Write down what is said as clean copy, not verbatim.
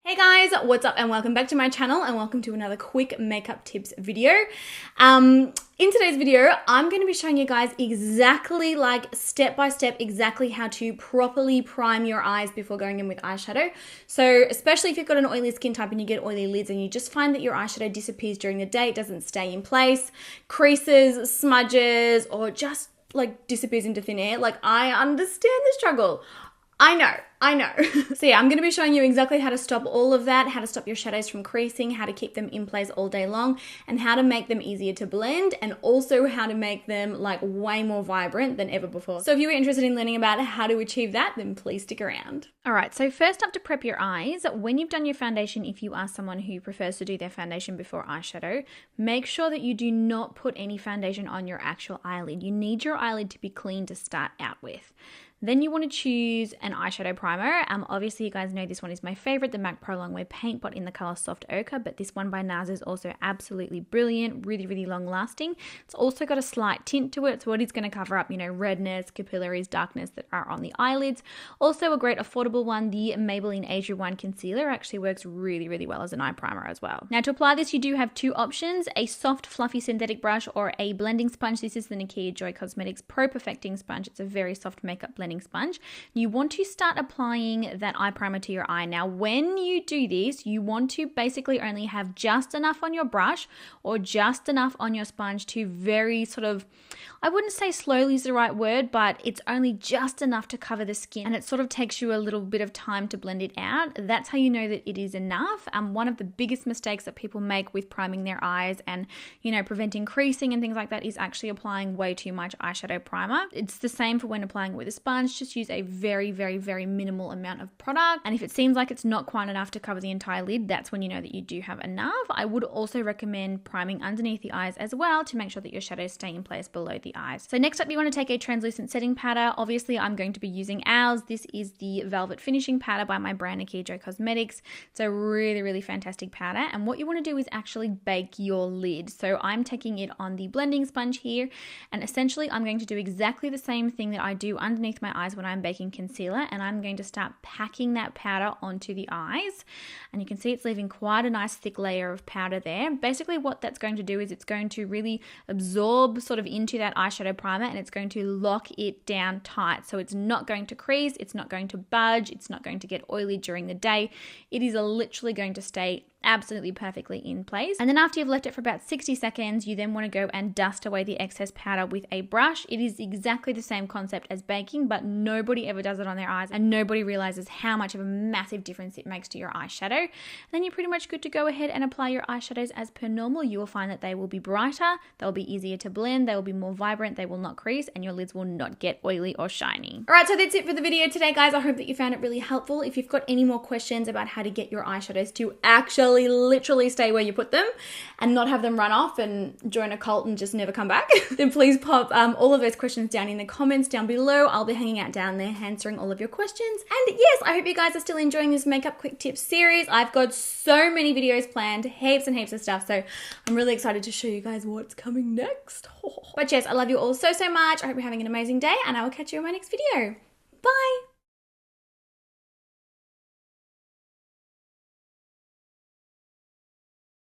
Hey guys, what's up and welcome back to my channel and welcome to another quick makeup tips video. In today's video, I'm going to be showing you guys exactly step by step exactly how to properly prime your eyes before going in with eyeshadow. So especially if you've got an oily skin type and you get oily lids and you just find that your eyeshadow disappears during the day, it doesn't stay in place, creases, smudges, or just disappears into thin air. I understand the struggle. I know. So yeah, I'm going to be showing you exactly how to stop all of that, how to stop your shadows from creasing, how to keep them in place all day long, and how to make them easier to blend, and also how to make them way more vibrant than ever before. So if you were interested in learning about how to achieve that, then please stick around. All right, so first up, to prep your eyes, when you've done your foundation, if you are someone who prefers to do their foundation before eyeshadow, make sure that you do not put any foundation on your actual eyelid. You need your eyelid to be clean to start out with. Then you want to choose an eyeshadow primer. Obviously, you guys know this one is my favorite, the MAC Pro Longwear Paint Pot in the color Soft Ochre, but this one by NARS is also absolutely brilliant, really long lasting. It's also got a slight tint to it, so it is going to cover up, redness, capillaries, darkness that are on the eyelids. Also a great affordable one, the Maybelline Age Rewind Concealer actually works really well as an eye primer as well. Now to apply this, you do have two options, a soft fluffy synthetic brush or a blending sponge. This is the Nikkia Joy Cosmetics Pro Perfecting Sponge. It's a very soft makeup blending sponge. You want to start applying that eye primer to your eye. Now, when you do this, you want to basically only have just enough on your brush or just enough on your sponge to very I wouldn't say slowly is the right word, but it's only just enough to cover the skin, and it sort of takes you a little bit of time to blend it out. That's how you know that it is enough. One of the biggest mistakes that people make with priming their eyes and, preventing creasing and things like that is actually applying way too much eyeshadow primer. It's the same for when applying it with a sponge. Just use a very minimal amount of product, and if it seems like it's not quite enough to cover the entire lid, that's when you know that you do have enough. I would also recommend priming underneath the eyes as well to make sure that your shadows stay in place below the eyes. So next up, you want to take a translucent setting powder. Obviously, I'm going to be using ours. This is the Velvet Finishing Powder by my brand Nikkia Joy Cosmetics. It's a really fantastic powder, and what you want to do is actually bake your lid. So I'm taking it on the blending sponge here, and essentially I'm going to do exactly the same thing that I do underneath my eyes when I'm baking concealer, and I'm going to start packing that powder onto the eyes, and you can see it's leaving quite a nice thick layer of powder there. Basically what that's going to do is it's going to really absorb into that eyeshadow primer, and it's going to lock it down tight, so it's not going to crease, it's not going to budge, it's not going to get oily during the day. It is literally going to stay absolutely perfectly in place. And then after you've left it for about 60 seconds, you then want to go and dust away the excess powder with a brush. It is exactly the same concept as baking, but nobody ever does it on their eyes, and nobody realizes how much of a massive difference it makes to your eyeshadow. And then you're pretty much good to go ahead and apply your eyeshadows as per normal. You will find that they will be brighter, they'll be easier to blend, they will be more vibrant, they will not crease, and your lids will not get oily or shiny. All right, so that's it for the video today, guys. I hope that you found it really helpful. If you've got any more questions about how to get your eyeshadows to actually literally stay where you put them and not have them run off and join a cult and just never come back, then please pop all of those questions down in the comments down below. I'll be hanging out down there answering all of your questions. And yes, I hope you guys are still enjoying this makeup quick tips series. I've got so many videos planned, heaps and heaps of stuff, so I'm really excited to show you guys what's coming next. But yes, I love you all so much. I hope you're having an amazing day, and I will catch you in my next video. Bye.